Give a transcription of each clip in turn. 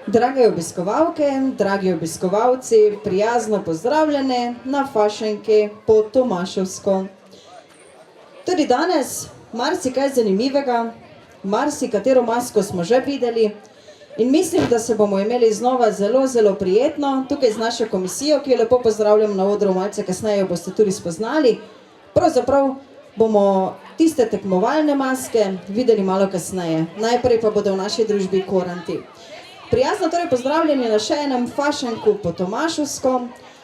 Drage obiskovalke, dragi obiskovalci, prijazno pozdravljene na fašenki po Tomaševsko. Tudi danes marsikaj zanimivega, marsikatero masko smo že videli in mislim, da se bomo imeli znova zelo prijetno tukaj z našo komisijo, ki jo lepo pozdravljam na odru, malce kasneje jo boste tudi spoznali. Pravzaprav bomo tiste tekmovalne maske videli malo kasneje, najprej pa bodo v naši družbi koranti. Prijazno torej pozdravljeni na še enem fašenku po Tomaševsko.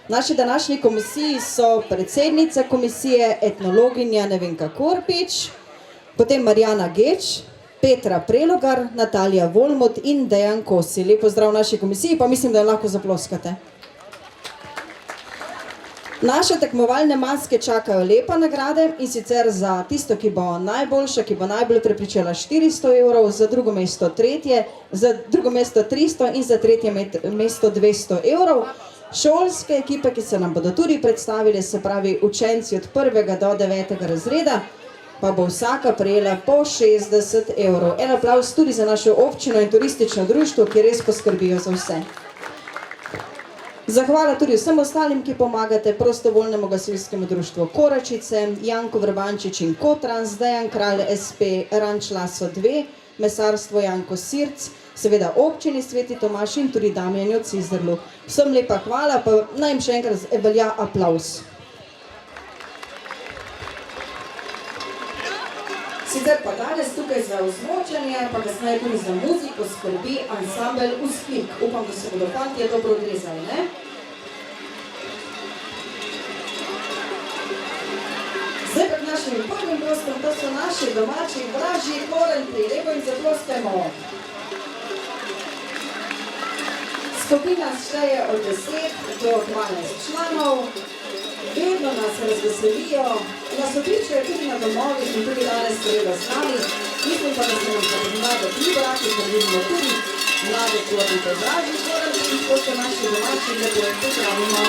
V naši današnji komisiji so predsednica komisije, etnologinja Nevenka Korpič, potem Marjana Geč, Petra Prelogar, Natalija Volmut in Dejan Kosi. Lep pozdrav v naši komisiji, pa mislim, da jo lahko zaploskate. Naše tekmovalne maske čakajo lepa nagrade in sicer za tisto, ki bo najboljša, ki bo najbolj prepričala 400 evrov, za drugo mesto 300 in za tretje mesto 200 evrov. Šolske ekipe, ki se nam bodo tudi predstavili, se pravi učenci od 1. do 9. razreda, pa bo vsaka prejela po 60 evrov. En aplavz tudi za našo občino in turistično društvo, ki res poskrbijo za vse. Zahvala tudi vsem ostalim, ki pomagate, prostovoljnemu gasilskemu društvu Koračice, Janko Vrbančič in Kotrans, Dejan Kralj SP, Ranč Laso 2, Mesarstvo Janko Sirc, seveda občini Sveti Tomaž in tudi Damjanju Cizrlu. Vsem lepa hvala, pa naj jim še enkrat velja aplavz. Sicer pa danes tukaj za ozvočanje, pa kasneje tudi za muziko skrbi ansambel Uspik. Upam, da se bodo fantje dobro odrezali, ne? Zdaj pa k našim prvim gostom, to so naši domači vražji koranti. Lepo jim zaploskajmo. Skupina šteje od 10 do 12 članov. Vedno nas razveselijo, nas običajo tudi na domovih in tudi danes seveda z nami. Mislim pa, da se nam pa pomlada pribrati, ker vidimo tudi mlade korante, dražji koranti in kot so naši domači, lepo jih pozdravimo.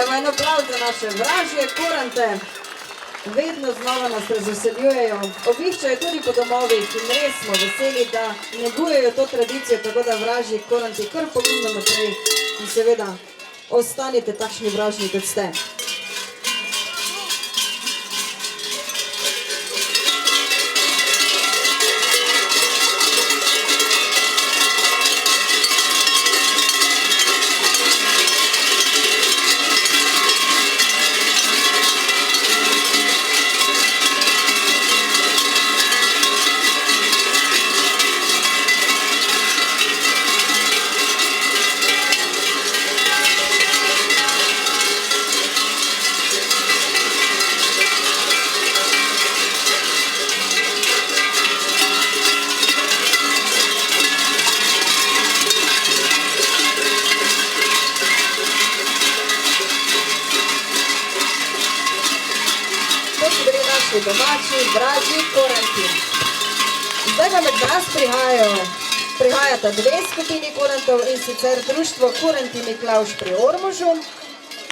Evo en aplauz za naše vražje kurante. Vedno znova nas razveseljujejo, obiščajo tudi po domovih in res smo veseli, da negujejo to tradicijo, tako da vražji kuranti kar pogumno naprej in seveda ostanite takšni vražni, kot ste. Domači, vražji kuranti. Zdaj pa med nas prihajata dve skupini kurantov in sicer društvo Kuranti Miklavž pri Ormožu.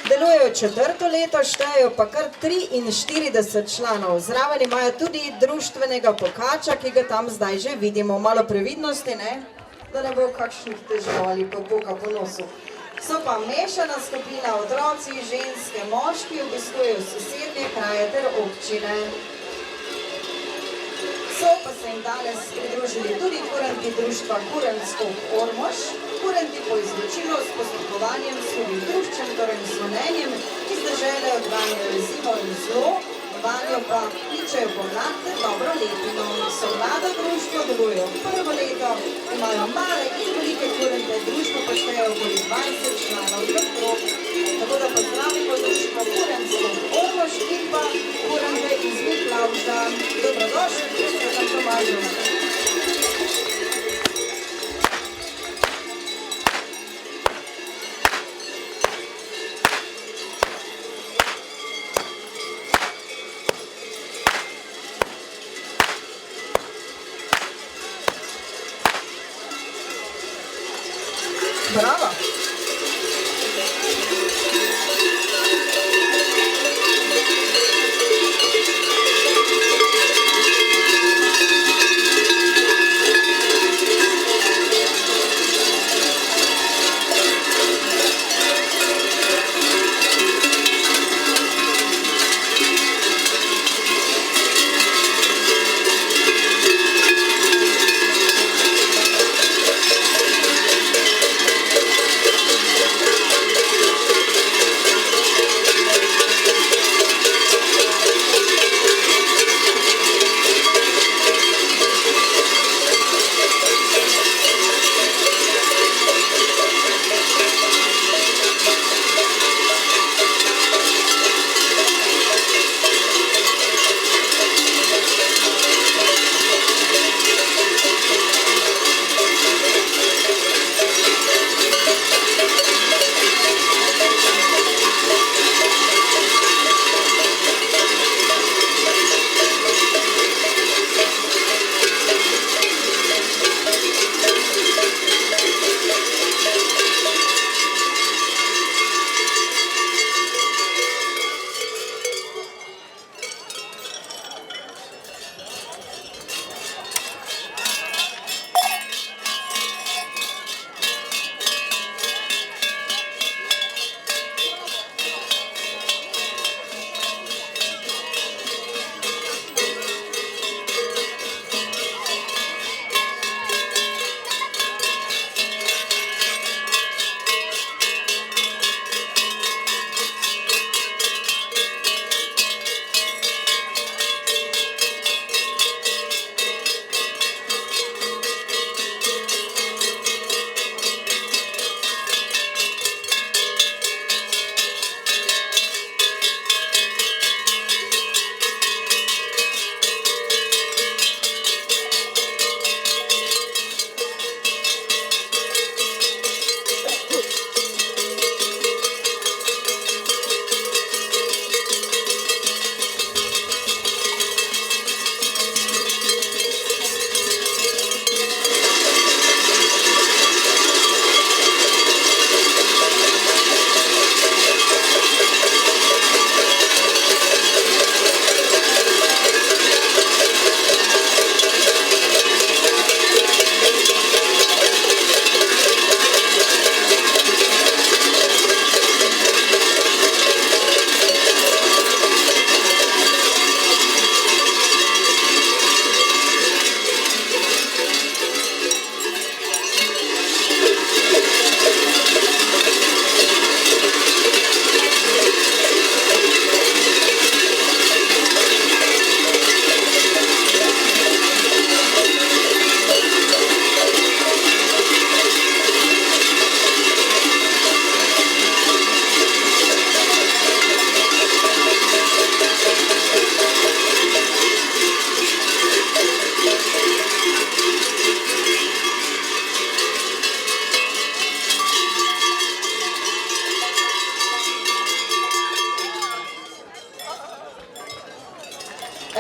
Delujejo 4. leto, štejejo pa kar 43 članov. Zraven imajo tudi društvenega pokača, ki ga tam zdaj že vidimo. Malo previdnosti, ne? Da ne bo kakšnih težav ali pa boka po nosu. So pa mešana skupina, otroci, ženske, moški, obiskujejo sosednje kraje ter občine. So pa se jim danes pridružili tudi kuranti društva Kurantsko Ormož, kuranti po izročilu s posluhovanjem s svojim druščem, torej zvonenjem, ki z dežele odganjajo zimo in zlo, vanjo pa kličejo pomlad ter dobro letino. So mlado društvo, delujejo prvo leto, imajo male in velike kurante, društvo pa šteje okoli 20 članov okrog. Tako da pozdravimo društvo Kurantsko Ormož in pa kurante iz Miklavža. Dobrodošli, Kristjana Tomažu. Bravo!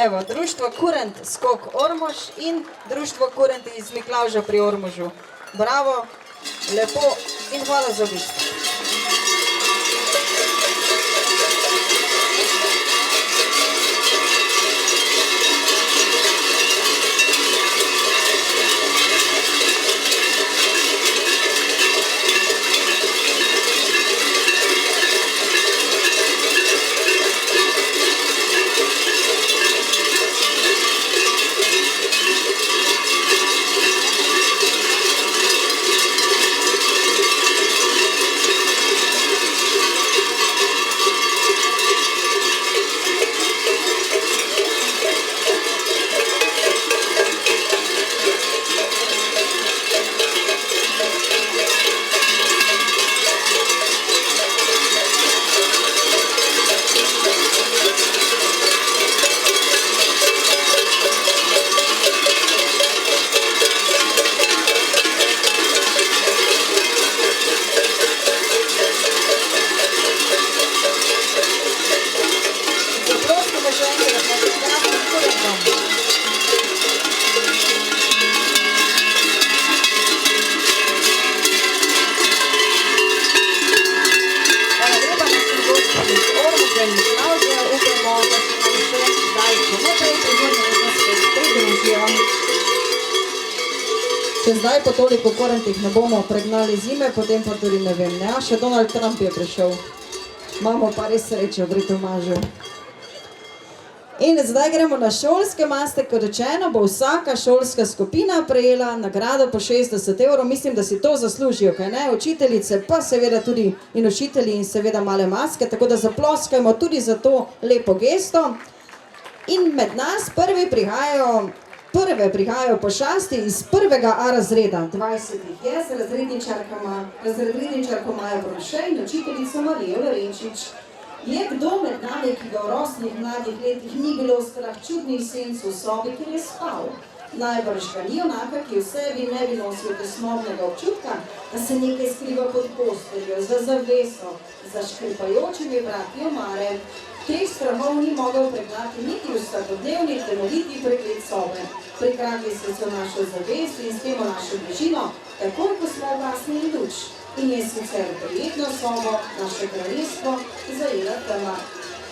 Evo, društvo Kurent skok Ormož in društvo Kurent iz Miklavža pri Ormožu. Bravo, lepo in hvala za obisk. Če zdaj po toliko Kurentih ne bomo pregnali zime, potem pa tudi ne vem, ne? A še Donald Trump je prišel. Imamo pa res srečo pri Tomažu. In zdaj gremo na šolske maste, kot rečeno, bo vsaka šolska skupina prejela nagrado po 60 €. Mislim, da si to zaslužijo, kaj ne? Učiteljice pa seveda tudi in učitelji in seveda male maske, tako da zaploskajmo tudi za to lepo gesto. In med nas prve prihajajo pošasti iz prvega A razreda. 20 jih je z razredničarko Majo Brunše in učiteljico Marijo Verenčič. Je kdo med nami, ki ga v rosnih mladih letih ni bilo strah čudnih senc v sobi, kjer je spal? Najbrž ga ni onaka, ki v sebi ne bi nosil tesnobnega občutka, da se nekaj skriva pod posteljo, za zaveso, za škripajočimi vrati omare. Teh strahov ni mogel pregnati niti vsakodnevni temeljiti pregled sobe. Prikradli so se v našo zavest in s tem v našo bližino, takoj ko smo ugasnili luč. In je sicer prijetno sobo, naše kraljestvo, zajela tema.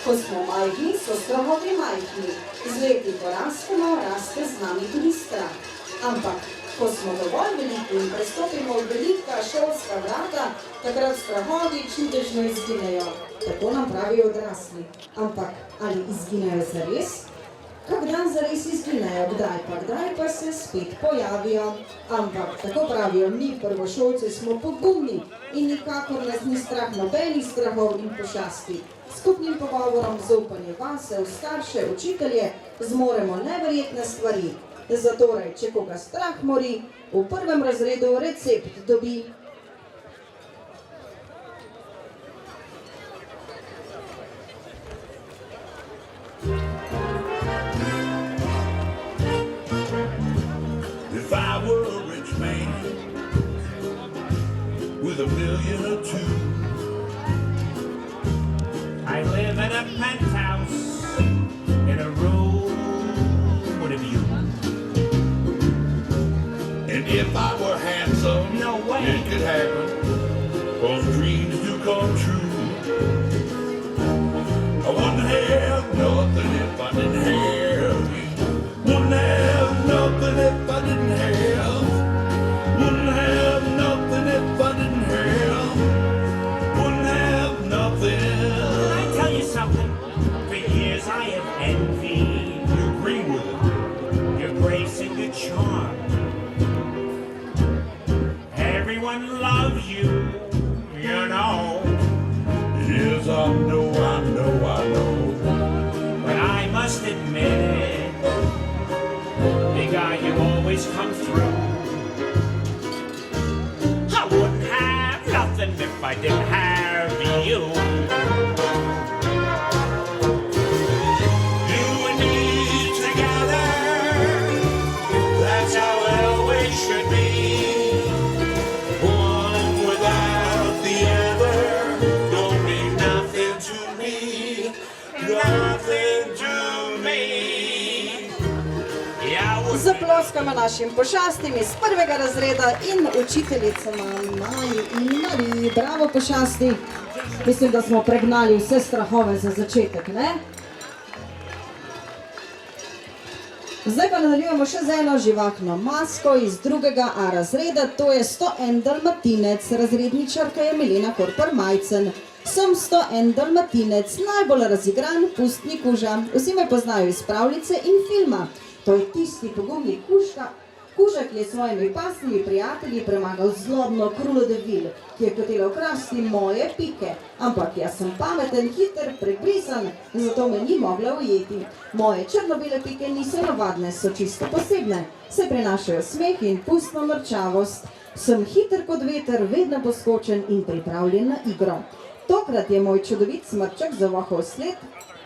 Ko smo majhni, so strahovi majhni. Z leti porastemo, raste z nami tudi strah. Ampak, ko smo dovolj veliki in prestopimo v velika šolska vrata, takrat strahovi čudežno izginejo. Tako nam pravijo odrasli. Ampak, ali izginejo zares? Kak dan zares izginejo, kdaj pa se spet pojavijo. Ampak, tako pravijo, mi prvošolci smo pogumni in nikakor nas ni strah nobenih strahov in pošasti. Skupnim pogovorom, zaupanje vase, v starše, učitelje, zmoremo neverjetne stvari. Zatorej, če koga strah mori, v prvem razredu recept dobi. If I were a rich man with $1 million or $2 million, I live in a penthouse in a room with a view. And if I were handsome, no way it could happen, 'cause dreams do come true. I wouldn't have nothing if I didn't have you. Wouldn't have nothing if I didn't have. Wouldn't have nothing if I didn't have. Wouldn't have nothing. Can I tell you something? For years I have envied You agree with it? your grace and your charm. Everyone loves you, you know. Yes, I know, I know, I know. But I must admit, big guy, you always come through. I wouldn't have nothing if I didn't have you. You and me together, that's how it always should be. One without the other don't mean nothing to me, nothing to me. zaploskamo našim pošastim iz 1. razreda in učiteljicama Maji in Mariji. Bravo, pošasti! Mislim, da smo pregnali vse strahove za začetek, ne? Zdaj pa nadaljujemo še z eno živahno masko iz 2. A razreda, to je 101 dalmatinec, razredničarka je Milena Korpar-Majcen. Sem 101 dalmatinec, najbolj razigran pustni kuža. Vsi me poznajo iz pravljice in filma. To je tisti pogumni kuža, ki je s svojimi pasnimi prijatelji premagal zlobno Krulo de Vil, ki je hotela ukrasti moje pike. Ampak jaz sem pameten, hiter, pregrisan, zato me ni mogla ujeti. Moje črno-bele pike niso navadne, so čisto posebne. Se prinašajo smeh in pustno mrčavost. Sem hiter kot veter, vedno poskočen in pripravljen na igro. Tokrat je moj čudovit smrček zavohal sled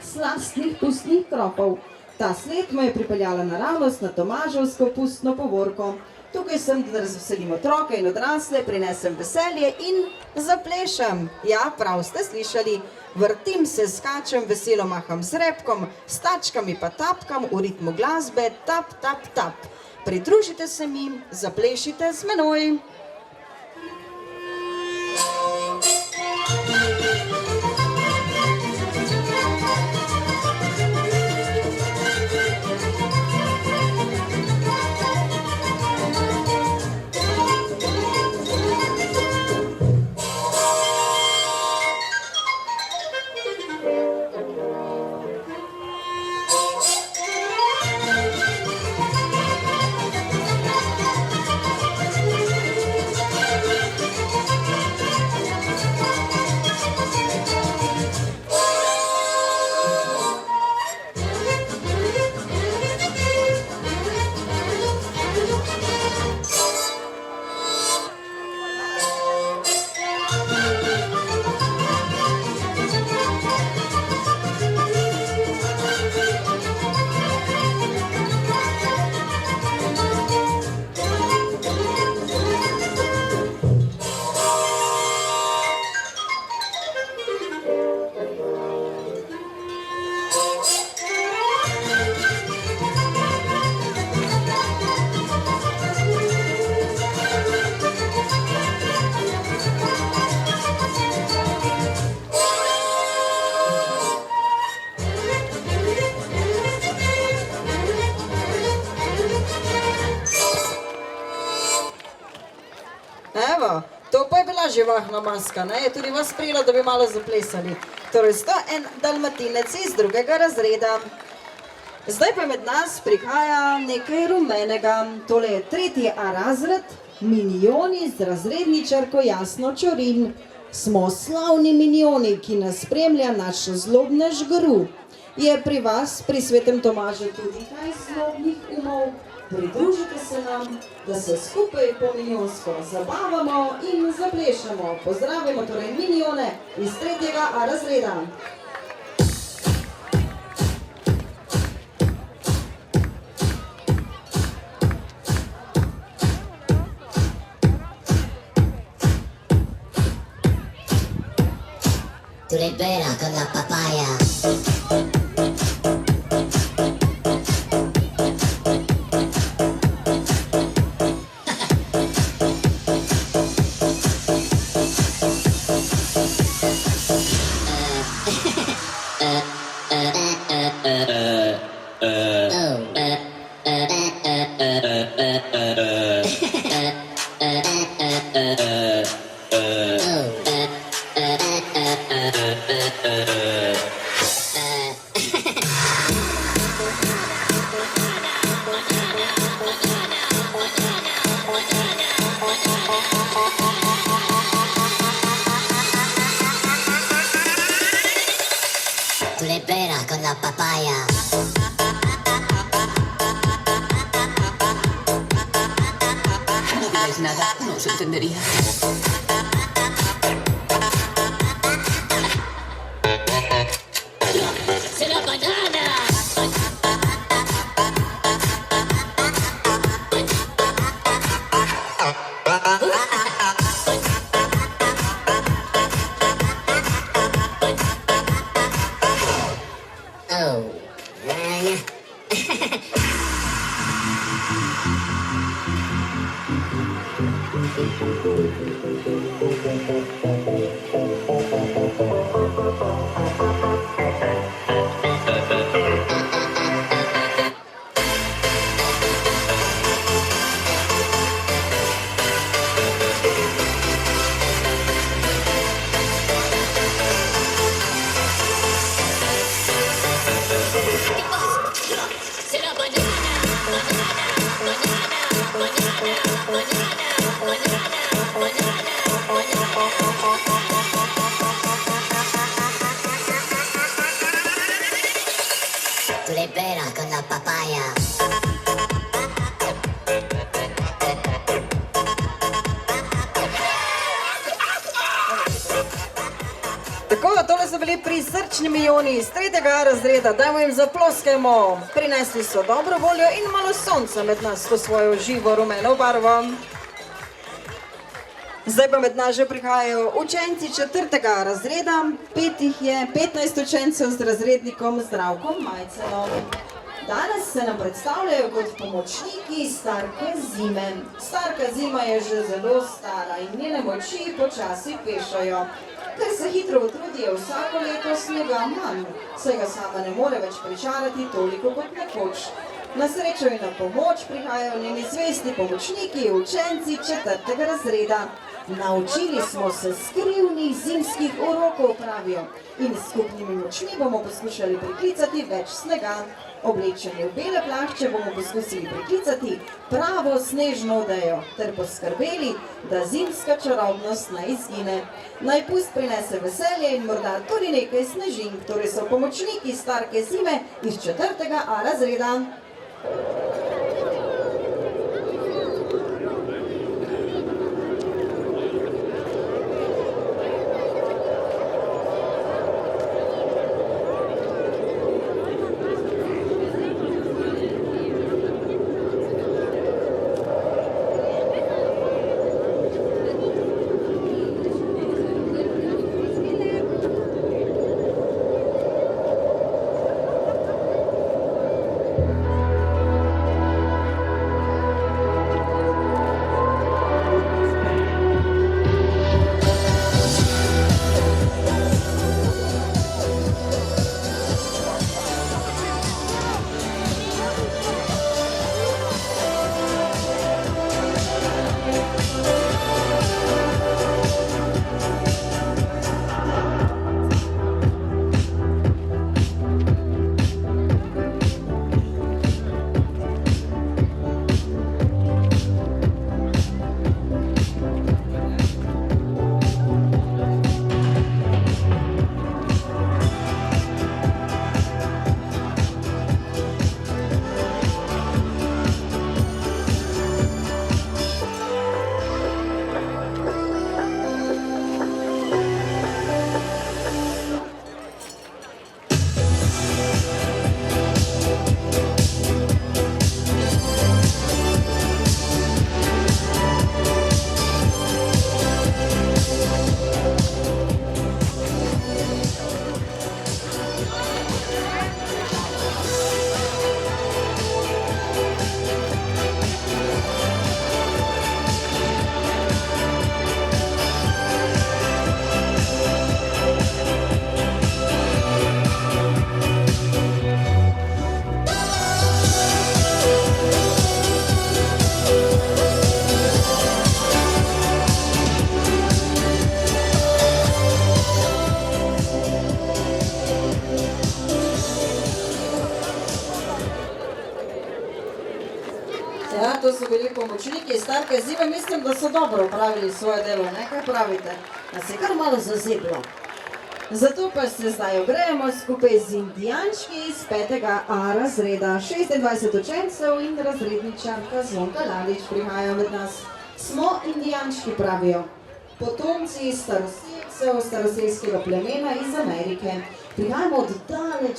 slastnih pustnih kropov. Ta sled me je pripeljala naravnost na Tomaževsko pustno povorko. Tukaj sem, da razveselim otroke in odrasle, prinesem veselje in zaplešem. Ja, prav ste slišali. Vrtim se, skačem, veselo maham z repkom, s tačkami pa tapkam v ritmu glasbe tap, tap, tap. Pridružite se mi, zaplešite z menoj. Evo, to pa je bila živahna maska, ne? Je tudi vas prijela, da bi malo zaplesali. Torej, 101 dalmatinec iz 2. razreda. Zdaj pa med nas prihaja nekaj rumenega. Tole je 3. A razred, Minioni z razredničarko Jasno Čorin. Smo slavni minioni, ki nas spremlja naš zlobnež Gru. Je pri vas, pri svetem Tomažu, tudi kaj zlobnih umov? Pridružite se nam, da se skupaj po minionsko zabavamo in zaplešamo. Pozdravimo torej minione iz 3. A razreda. Tu le bella con la papaya. Tu le bella con la papaya. No digáis nada, no se entendería. ¡Se la banana! Oh. Será banana, banana, banana, banana, banana, banana, banana, banana. Tu le peras con la papaya. Tako, tole so bili prisrčni milijoni iz 3. razreda, dajmo jim zaploskajmo. Prinesli so dobro voljo in malo sonca med nas, to svojo živo rumeno barvo. Zdaj pa med nas že prihajajo učenci 4. razreda, 15 učencev z razrednikom Zdravkom Majcenom. Danes se nam predstavljajo kot pomočniki Starke zime. Starka zima je že zelo stara in njene moči počasi pešajo. Ker se hitro utrudijo vsako leto snega manj, saj ga sama ne more več pričarati toliko kot nekoč. Na srečo in na pomoč prihajajo njeni zvesti pomočniki, učenci 4. razreda. Naučili smo se skrivnih zimskih urokov, pravijo, in s skupnimi močmi bomo poskušali priklicati več snega. Oblečeni v bele plašče bomo poskusili priklicati pravo snežno odejo ter poskrbeli, da zimska čarobnost ne izgine. Naj pust prinese veselje in morda tudi nekaj snežink, torej so pomočniki Starke zime iz 4. razreda. Ja, to so bili pomočniki Starke zime, mislim, da so dobro upravili svoje delo, ne? Kaj pravite? Nas je kar malo zazeblo. Zato pa se zdaj ogrejemo skupaj z indijančki iz 5. razreda. 26 učencev in razredničarka Zvonka Lalič prihajajo med nas. Smo indijančki, pravijo. Potomci staroselskega plemena iz Amerike. Prihajamo od daleč.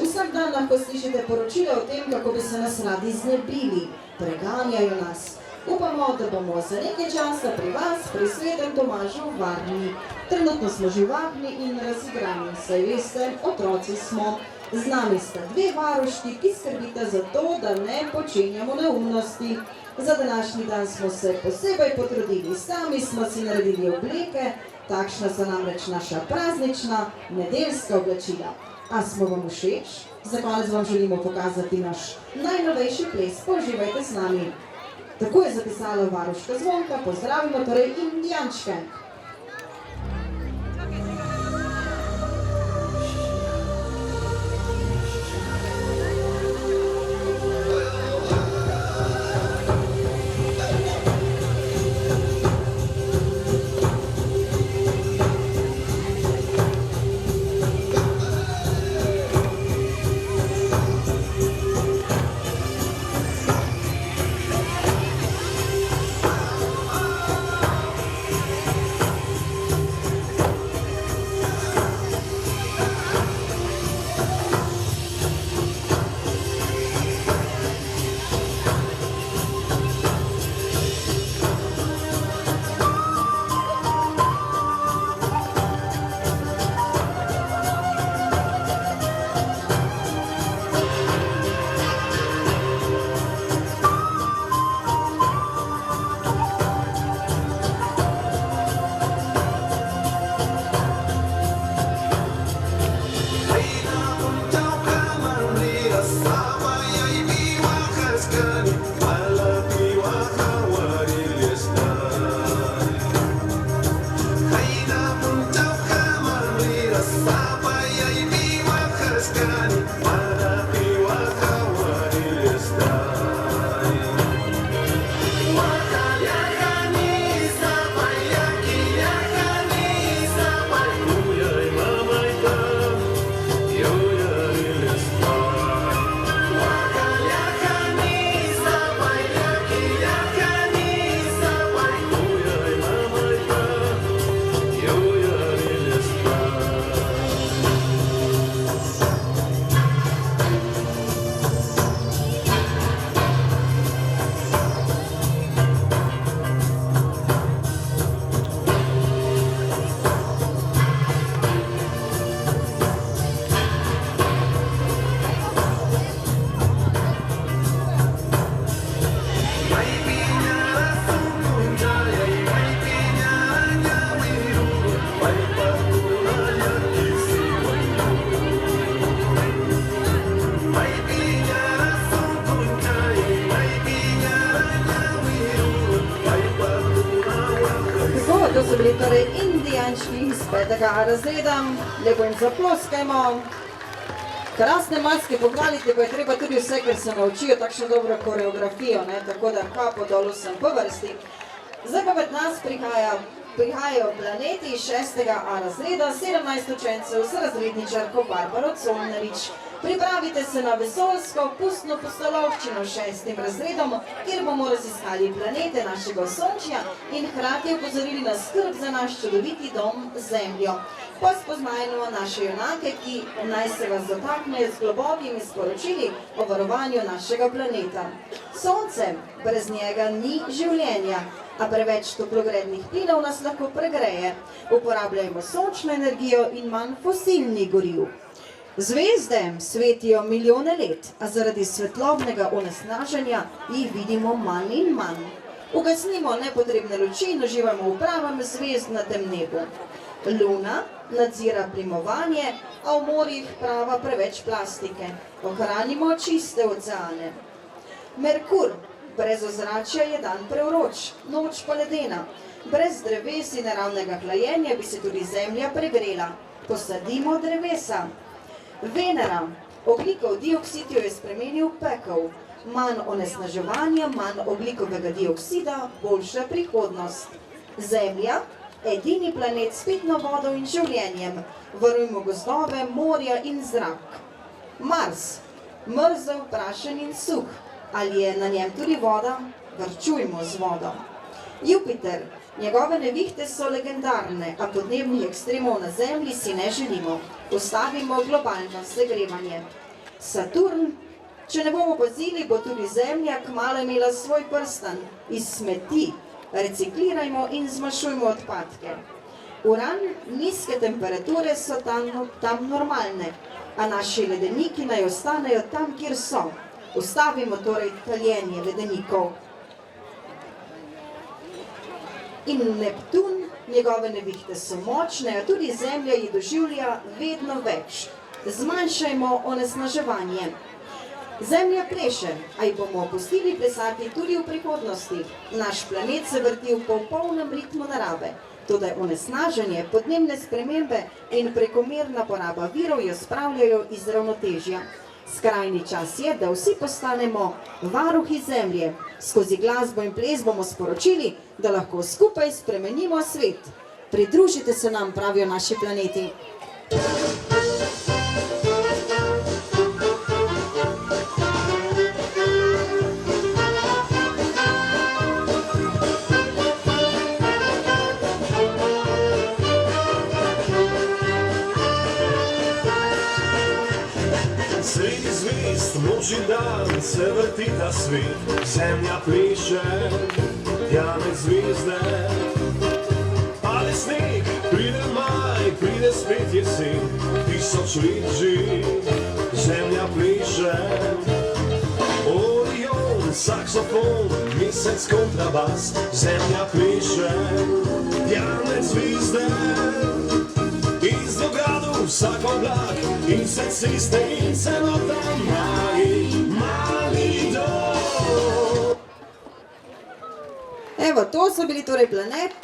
Vsak dan lahko slišite poročila o tem, kako bi se nas radi znebili. Preganjajo nas. Upamo, da bomo za nekaj časa pri vas, pri Svetem Tomažu, varni. Trenutno smo živahni in razigrani, saj veste, otroci smo. Z nami sta dve varuški, ki skrbita za to, da ne počenjamo neumnosti. Za današnji dan smo se posebej potrudili, sami smo si naredili obleke, takšna so namreč naša praznična nedeljska oblačila. A smo vam všeč? Za konec vam želimo pokazati naš najnovejši ples, uživajte z nami. Tako je zapisala varuška Zvonka, pozdravimo torej Indijančke. To so bili torej Indijančki iz 5. razreda, lepo jim zaploskajmo. Krasne maske, pohvaliti pa je treba tudi vse, ker se naučijo takšno dobro koreografijo, ne? Tako da kapo dolu sem po vrsti. Zdaj pa med nas prihajajo planeti iz 6. razreda, 17 učencev z razredničarko Barbaro Colnerič. Pripravite se na vesoljsko pustno pustolovščino 6. razredom, kjer bomo raziskali planete našega Osončja in hkrati opozorili na skrb za naš čudoviti dom Zemljo. Pa spoznajmo naše junake, ki naj se vas dotaknejo z globokimi sporočili o varovanju našega planeta. Sonce, brez njega ni življenja, a preveč toplogrednih plinov nas lahko pregreje. Uporabljajmo sončno energijo in manj fosilnih goriv. Zvezde svetijo milijone let, a zaradi svetlobnega onesnaženja jih vidimo manj in manj. Ugasnimo nepotrebne luči in uživajmo v pravem zvezdnatem nebu. Luna nadzira plimovanje, a v morjih prava preveč plastike. Ohranimo čiste oceane. Merkur, brez ozračja je dan prevroč, noč pa ledena. Brez dreves in naravnega hlajenja bi se tudi Zemlja pregrela. Posadimo drevesa. Venera, ogljikov dioksid jo je spremenil v pekel. Manj onesnaževanja, manj ogljikovega dioksida, boljša prihodnost. Zemlja, edini planet s pitno vodo in življenjem. Varujmo gozdove, morja in zrak. Mars, mrzel, prašen in suh. Ali je na njem tudi voda? Varčujmo z vodo. Jupiter, njegove nevihte so legendarne, a podnebnih ekstremov na Zemlji si ne želimo. Ustavimo globalno segrevanje. Saturn, če ne bomo pazili, bo tudi Zemlja kmalu imela svoj prstan iz smeti. Reciklirajmo in zmanjšujmo odpadke. Uran, nizke temperature so tam normalne, a naši ledeniki naj ostanejo tam, kjer so. Ustavimo torej taljenje ledenikov. In Neptun, njegove nevihte so močne, a tudi Zemlja jih doživlja vedno več. Zmanjšajmo onesnaževanje. Zemlja pleše, a jih bomo pustili plesati tudi v prihodnosti. Naš planet se vrti v popolnem ritmu narave. Toda onesnaženje, podnebne spremembe in prekomerna poraba virov jo spravljajo iz ravnotežja. Skrajni čas je, da vsi postanemo varuhi Zemlje. Skozi glasbo in ples bomo sporočili, da lahko skupaj spremenimo svet. Pridružite se nam, pravijo naši planeti. Sredi zvezd, noč in dan se vrti ta svet, Zemlja pleše, tja med zvezde. Pade sneg, pride maj, pride spet jesen, 1000 let že, Zemlja pleše. Orion, saksofon, mesec, kontrabas, Zemlja pleše, tja med zvezde. Iz Beogradu vsak oblak in se ceste in celota mali dom. Evo, to so bili torej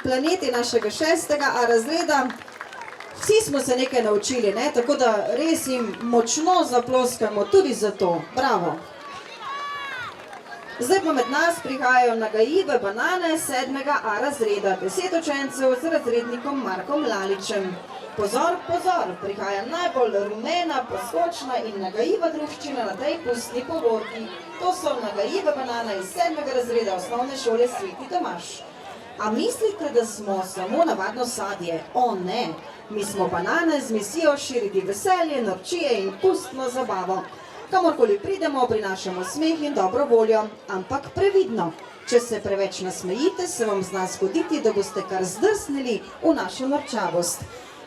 planeti našega 6. A razreda. Vsi smo se nekaj naučili, ne? Tako da res jim močno zaploskamo tudi za to. Bravo! Zdaj pa med nas prihajajo nagajive banane 7. A razreda, 10 učencev z razrednikom Markom Laličem. Pozor, pozor, prihaja najbolj rumena, poskočna in nagajiva druščina na tej pustni povorki. To so nagajive banane iz 7. razreda osnovne šole Sveti Tomaž. A mislite, da smo samo navadno sadje? O ne, mi smo banane z misijo širiti veselje, norčije in pustno zabavo. Kamorkoli pridemo, prinašamo smeh in dobro voljo, ampak previdno. Če se preveč nasmejite, se vam zna zgoditi, da boste kar zdrsnili v našo norčavost.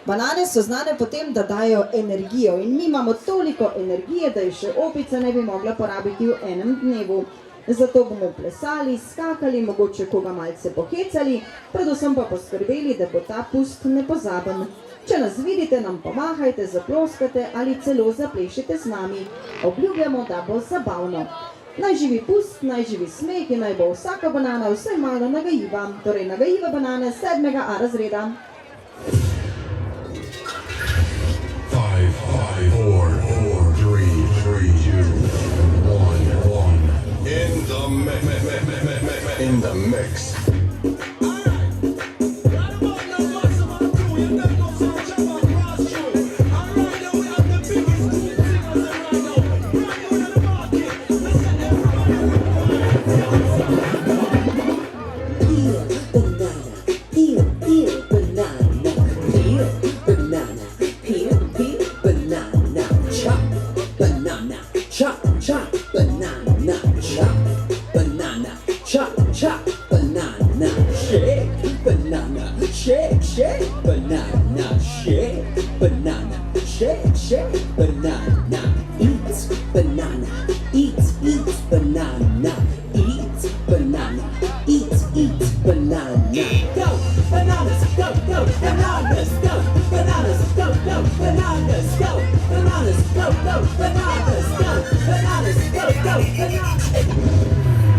Banane so znane potem, da dajo energijo in mi imamo toliko energije, da jih še opica ne bi mogla porabiti v enem dnevu. Zato bomo plesali, skakali, mogoče koga malce pohecali, predvsem pa poskrbeli, da bo ta pust nepozaben. Če nas vidite, nam pomahajte, zaploskate ali celo zaplešite z nami. Obljubljamo, da bo zabavno. Naj živi pust, naj živi smeh in naj bo vsaka banana vsaj malo nagajiva. Torej nagajiva banane 7. A razreda. 5, 5, 4, 4, 3, 3, 2, 1, 1. In the mix.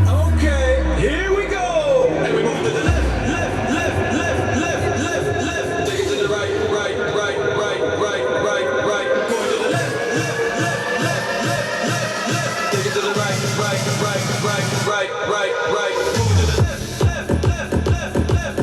Okay, here we go. And we move to the left, left, left, left, left, left, left. Take it to the right, right, right, right, right, right, right. Going to the left, left, left, left, left, left, left. Take it to the right, right, right, right, right, right, right. Moving to the left, left, left, left, left,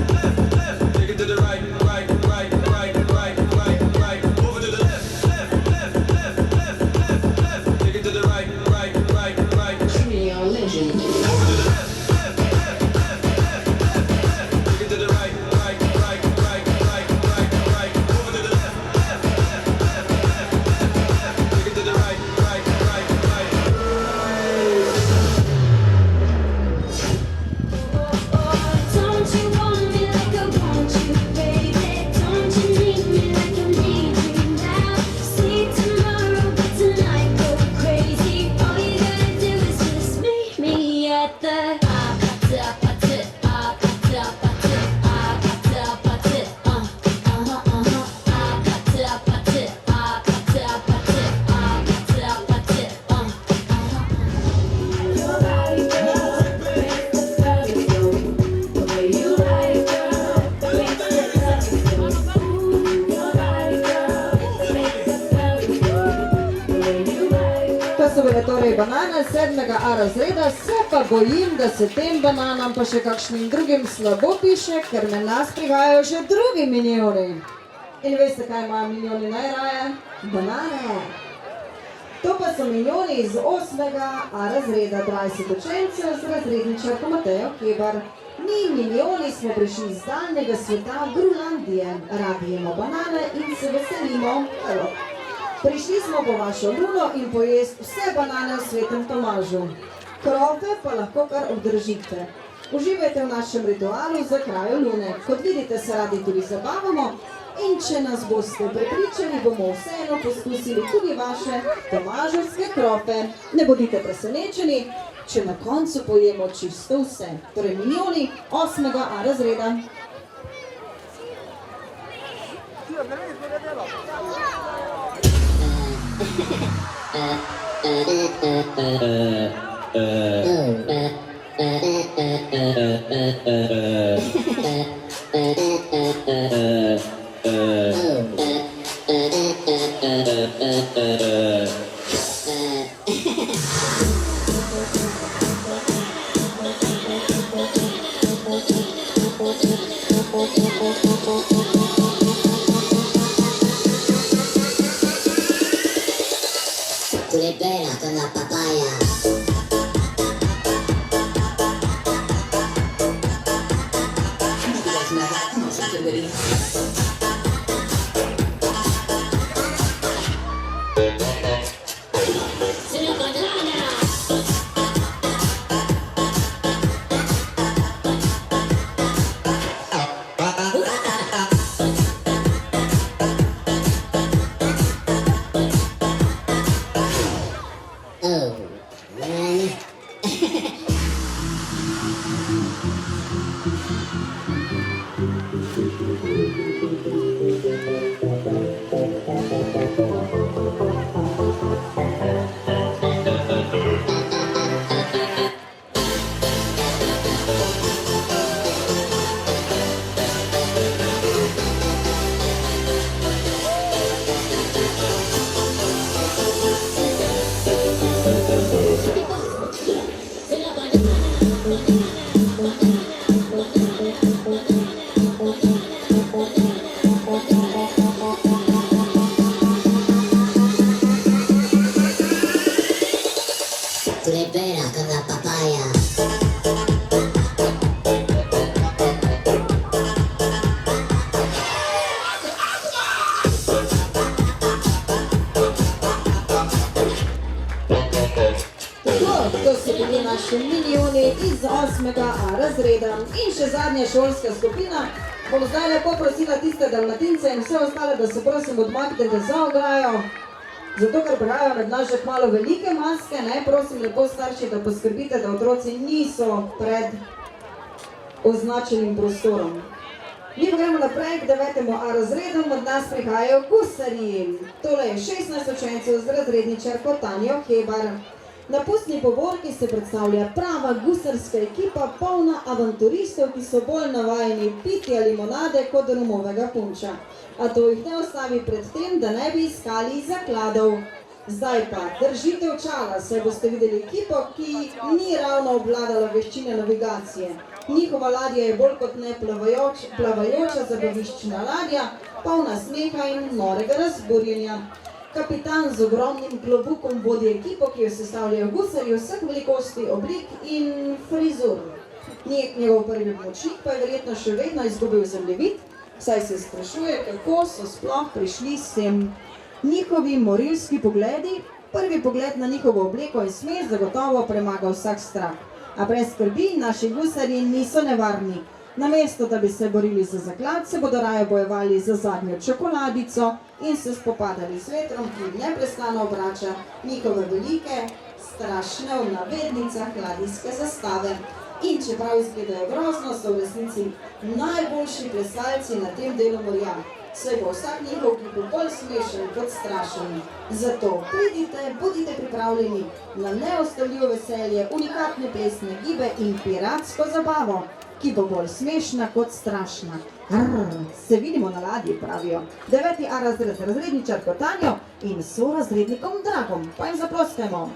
torej banane 7. A razreda, se pa bojim, da se tem bananam pa še kakšnim drugim slabo piše, ker med nas prihajajo še drugi minioni. In veste, kaj imajo minioni najraje? Banane. To pa so minioni iz 8. A razreda, 20 učencev z razredničarko Matejo Kebar. Mi minioni smo prišli iz daljnega sveta Grulandije. Radi jemo banane in se veselimo. Evo. Prišli smo po vašo luno in pojest vse banane v Svetem Tomažu. Krofe pa lahko kar obdržite. Uživajte v našem ritualu za krajo lune. Kot vidite, se radi tudi zabavamo in če nas boste prepričali, bomo vseeno poskusili tudi vaše tomaževske krofe. Ne bodite presenečeni, če na koncu pojemo čisto vse. Torej minioni 8. A razreda. Tu libera con la papaya. No digas nada, no se entendería. Una banana. Oh, man. Tu libera con la papaya. To so bili naši minioni iz 8. A razreda. In še zadnja šolska skupina. Bom zdaj lepo prosila tiste dalmatince in vse ostale, da se prosim odmaknete za ograjo. Zato, ker prihajajo med nas že kmalu velike maske, prosim lepo starši, da poskrbite, da otroci niso pred označenim prostorom. Mi pa gremo naprej k 9. A razredu, med nas prihajajo gusarji. Tole je 16 učencev z razredničarko Tanjo Kebar. Na pustni povorki se predstavlja prava gusarska ekipa, polna avanturistov, ki so bolj navajeni pitja limonade kot rumovega punča. A to jih ne ostavi pred tem, da ne bi iskali zakladov. Zdaj pa držite očala, saj boste videli ekipo, ki ni ravno obvladala veščine navigacije. Njihova ladja je bolj kot ne plavajoča zabaviščna ladja, polna smeha in norega razburjenja. Kapitan z ogromnim klobukom vodi ekipo, ki jo sestavljajo gusarji vseh velikosti, oblik in frizur. Njegov prvi pomočnik pa je verjetno še vedno izgubil zemljevid, saj se sprašuje, kako so sploh prišli sem. Njihovi morilski pogledi, prvi pogled na njihovo obleko in smes zagotovo premaga vsak strah. A brez skrbi, naši gusarji niso nevarni. Namesto, da bi se borili za zaklad, se bodo raje bojevali za zadnjo čokoladico in se spopadali s vetrom, ki neprestano obrača njihove velike, strašne v navednicah ladijske zastave. In čeprav izgledajo grozno, so v resnici najboljši plesalci na tem delu morja. Saj bo vsak njihov kip bolj smešen kot strašen. Zato pridite, bodite pripravljeni na neustavljivo veselje, unikatne plesne gibe in piratsko zabavo, ki bo bolj smešna kot strašna. Se vidimo na ladji, pravijo 9. A razred z razredničarko Tanjo in sorazrednikom Dragom. Pa jim zaploskajmo.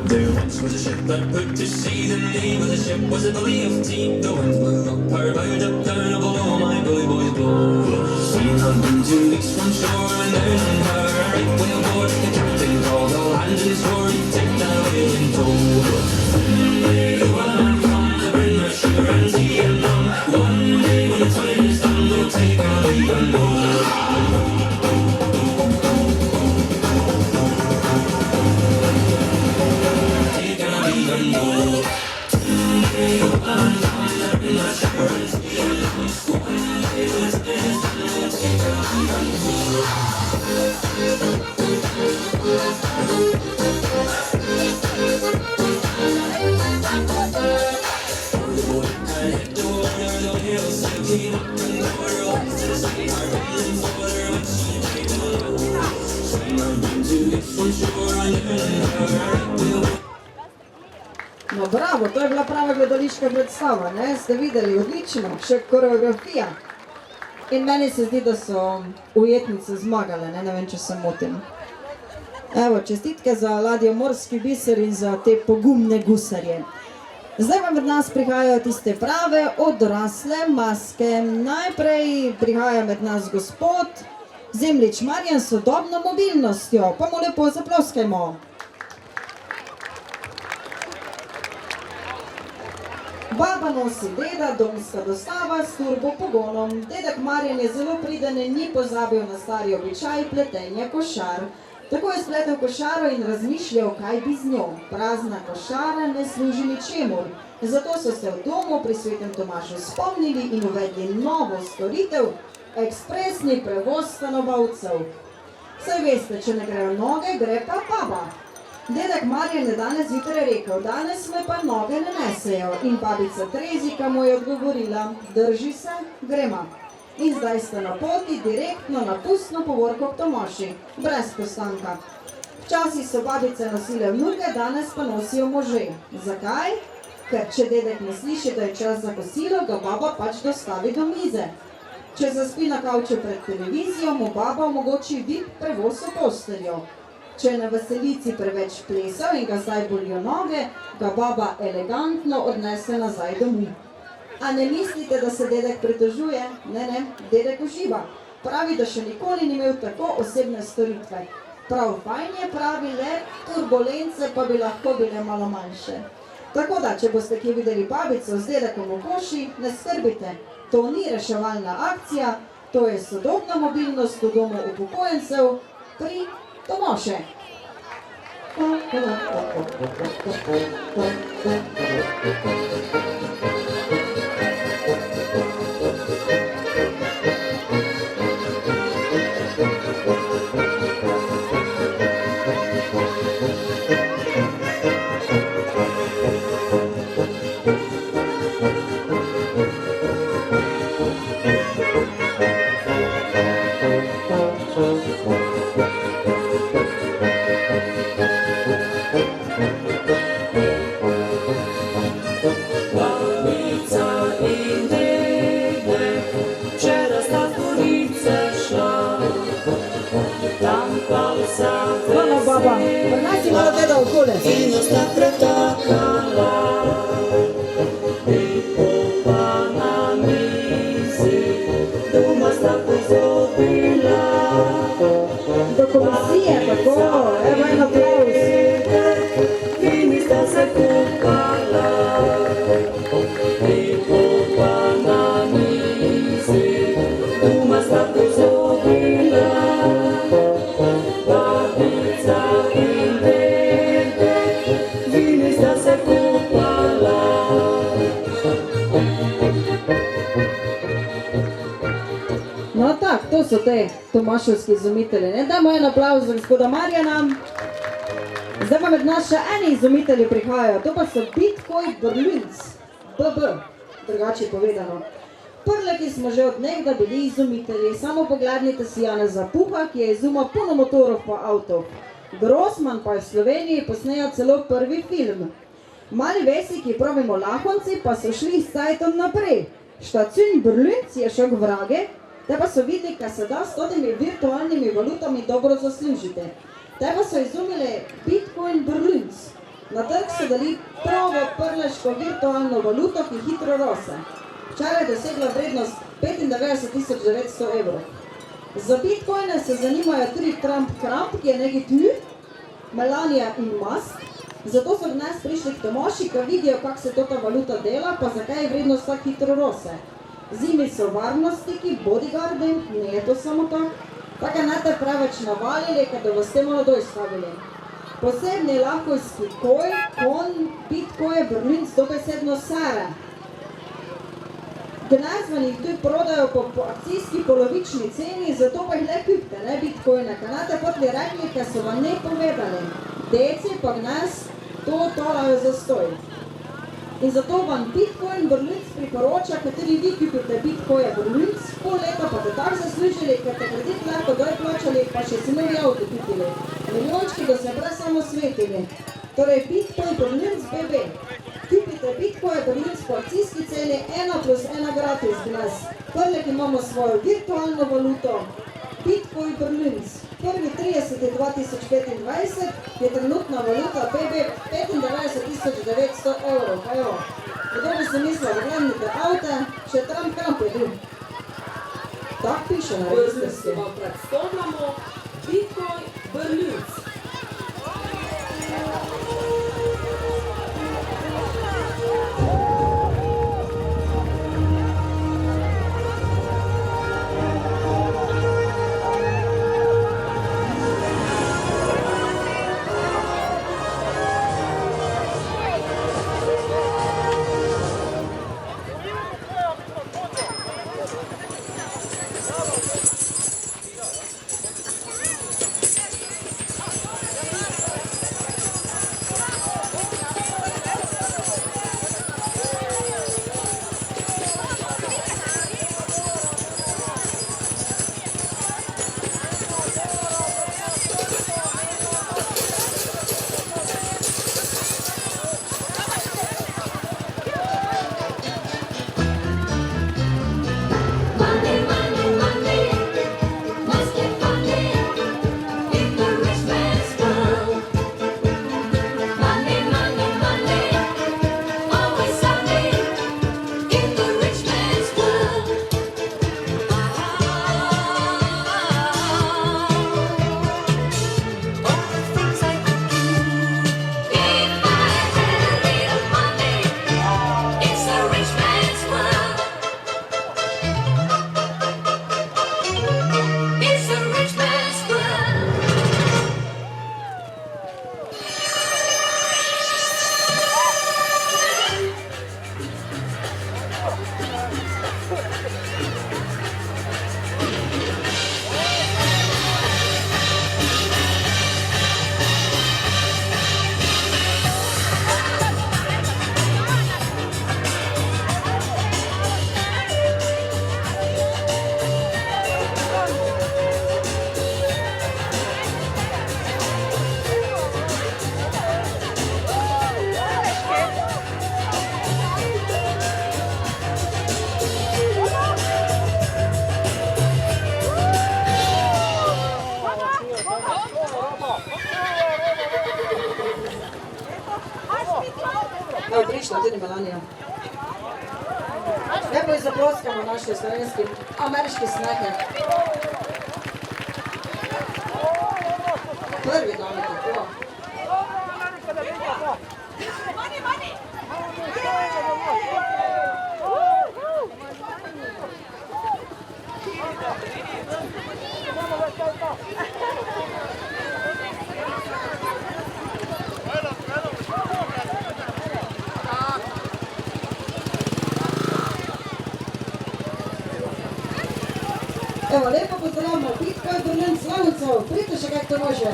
There once was a ship that put to sea. The name of the ship was a Billy of Tea. The winds blew up her bow, up down below my bully boys blow. Seen had been 2 weeks from shore, and down on her right whale board. The captain called all hands and swore he'd take that whale in tow. One day the wellerman comes to bring us sugar and tea and rum. One day when the time is done, we'll take our leave and go. No bravo, to je bila prava gledališka predstava, ne? Ste videli, odlično, še koreografija. In meni se zdi, da so ujetnice zmagale, ne vem, če se motim. Evo, čestitke za ladjo Morski biser in za te pogumne gusarje. Zdaj pa med nas prihajajo tiste prave, odrasle maske. Najprej prihaja med nas gospod Zemljič Marjan s sodobno mobilnostjo, pa mu lepo zaploskajmo. Baba nosi deda, domska dostava s turbo pogonom. Dedek Marjan je zelo priden in ni pozabil na stari običaj pletenja košar. Tako je spletel košaro in razmišljal, kaj bi z njo. Prazna košara ne služi ničemur. Zato so se v domu pri Svetem Tomažu spomnili in uvedli novo storitev, ekspresni prevoz stanovalcev. Saj veste, če ne grejo noge, gre pa baba. Dedek Marjan je danes zjutraj rekel, danes me pa noge ne nesejo. In babica Trezika mu je odgovorila, drži se, grema. In zdaj sta na poti direktno na pustno povorko k Tomaši, brez postanka. Včasih so babice nosile vnuke, danes pa nosijo može. Zakaj? Ker če dedek ne sliši, da je čas za kosilo, ga baba pač dostavi do mize. Če zaspi na kavču pred televizijo, mu baba omogoči VIP prevoz v posteljo. Če je na veselici preveč plesal in ga zdaj bolijo noge, ga baba elegantno odnese nazaj domov. A ne mislite, da se dedek pritožuje? Ne, dedek uživa. Pravi, da še nikoli ni imel tako osebne storitve. Prav fajn je, pravi, le turbulence pa bi lahko bile malo manjše. Tako da, če boste kje videli babico z dedekom v koši, ne skrbite. To ni reševalna akcija, to je sodobna mobilnost v domu upokojencev pri Tomaše. Baba, prnasi malo deda okole. In sta pretakala, lepo na mizi, doma sta pozobila. Do komisije, tako, evo en aplauz. In sta se kupala, lepo na mizi, doma sta pozobila. No tak, to so te tomaševski izumitelji, ne? Dajmo en aplauz za gospoda Marjana. Zdaj pa med nas še eni izumitelji prihajajo, to pa so Bitcoin Berlins, BB, drugače povedano. Prleki smo že od nekdaj bili izumitelji, samo pogledajte si Janeza Puha, ki je izumil puno motorov pa avtov. Grossman pa je v Sloveniji posnejal celo prvi film. Mali vesi, ki pravimo lahonci, pa so šli s cajtom naprej. Štacun Berlins je šel k vrage, te pa so videli, kaj se da s temi virtualnimi valutami dobro zaslužiti. Te pa so izumili Bitcoin Berlins. Na trg so dali pravo prleško virtualno valuto, ki hitro rose. Včeraj je dosegla vrednost 95.900 evrov. Za bitcoine se zanimajo tudi Trump, ki je neki tu, Melania in Musk. Zato so v nas prišli k Tomaši, ki vidijo, kako se ta valuta dela, pa zakaj je vrednost tako hitro rose. Zimi so varnostniki, bodyguardi, ne je to samo to, tako ne te preveč navalili, ker da vas te malo doj stavili. Posebni lahkojski koj, kon, bitcoin, Berlin, dobesedno sere. Gnezvan jih tudi prodajo po akcijski polovični ceni, zato pa jih le kupite, ne bitcoine, ker ne te potli rekli, ker so vam ne povedali. Deci pa gnez to tolajo za stoj. In zato vam Bitcoin Berlin priporoča, ker tudi vi kupite Bitcoin Berlin, pol leta pa te tako zaslužili, ker te kredit lahko doj plačali, pa še si novi avto kupili. Milijončki do se brez samo svetili. Torej Bitcoin Berlin BB. Kupite Bitcoin Berlin po akcijski ceni 1+1 gratis gnez. Prvi imamo svojo virtualno valuto Bitcoin Berlin. 1.30.2025 je trenutna valuta BB 95.900 evrov. Evo, kdo bi se mislil, da gledate avte, še Trump je tu. Tak piše na registrski. Vam predstavljamo Bitcoin Berlin. Evo, prišla tudi Melania. Lepo jih zaploskamo naše slovenski, ameriški snehe. Prvi dan je tako. Evo, lepo pozdravljamo Bitcoin Berlin slavnico, pridite še kaj to može.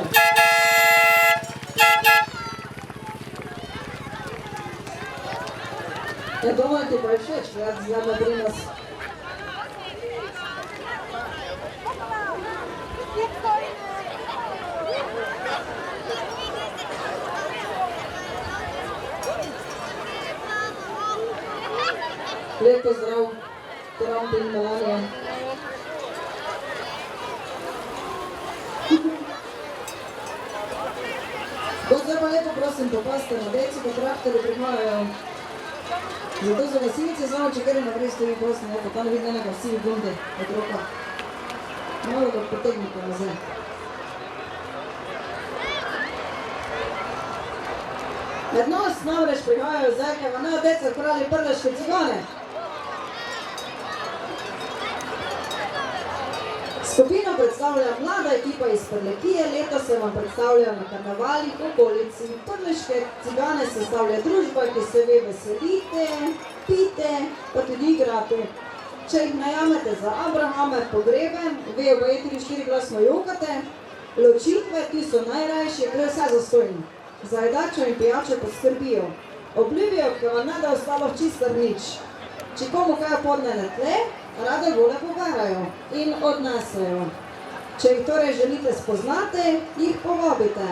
Ja, doma ti pa je všeč, gledati zlama pri nas. Lep pozdrav, Trump in Melania. Zdaj pa pa lepo prosim popazite na deci, ko traktori prihajajo. Zato so gasilci, samo če kjer naprej stoji, prosim, lepo, tam vidi enega sivi bunde otroka. Malo ga potegnite nazaj. Med nas namreč prihajajo zdaj, kaj vam ne deca krali prleške cigane. Skupino predstavlja mlada ekipa iz Prlekije, letos se vam predstavlja na karnevalih v okolici. Prleške cigane sestavlja družba, ki se ve veselite, pite, pa tudi igrate. Če jih najamete za Abrahame, pogrebe, vejo pa 3-4 glasno jokate, ločitve, ki so najrajši, gre vse zastojni. Za jedačo in pijačo poskrbijo. Obljubijo, ki vam ne da ostalo čisto nič. Če komu kaj podne na tle, rade vole poberajo in odnesejo. Če jih torej želite spoznati, jih povabite.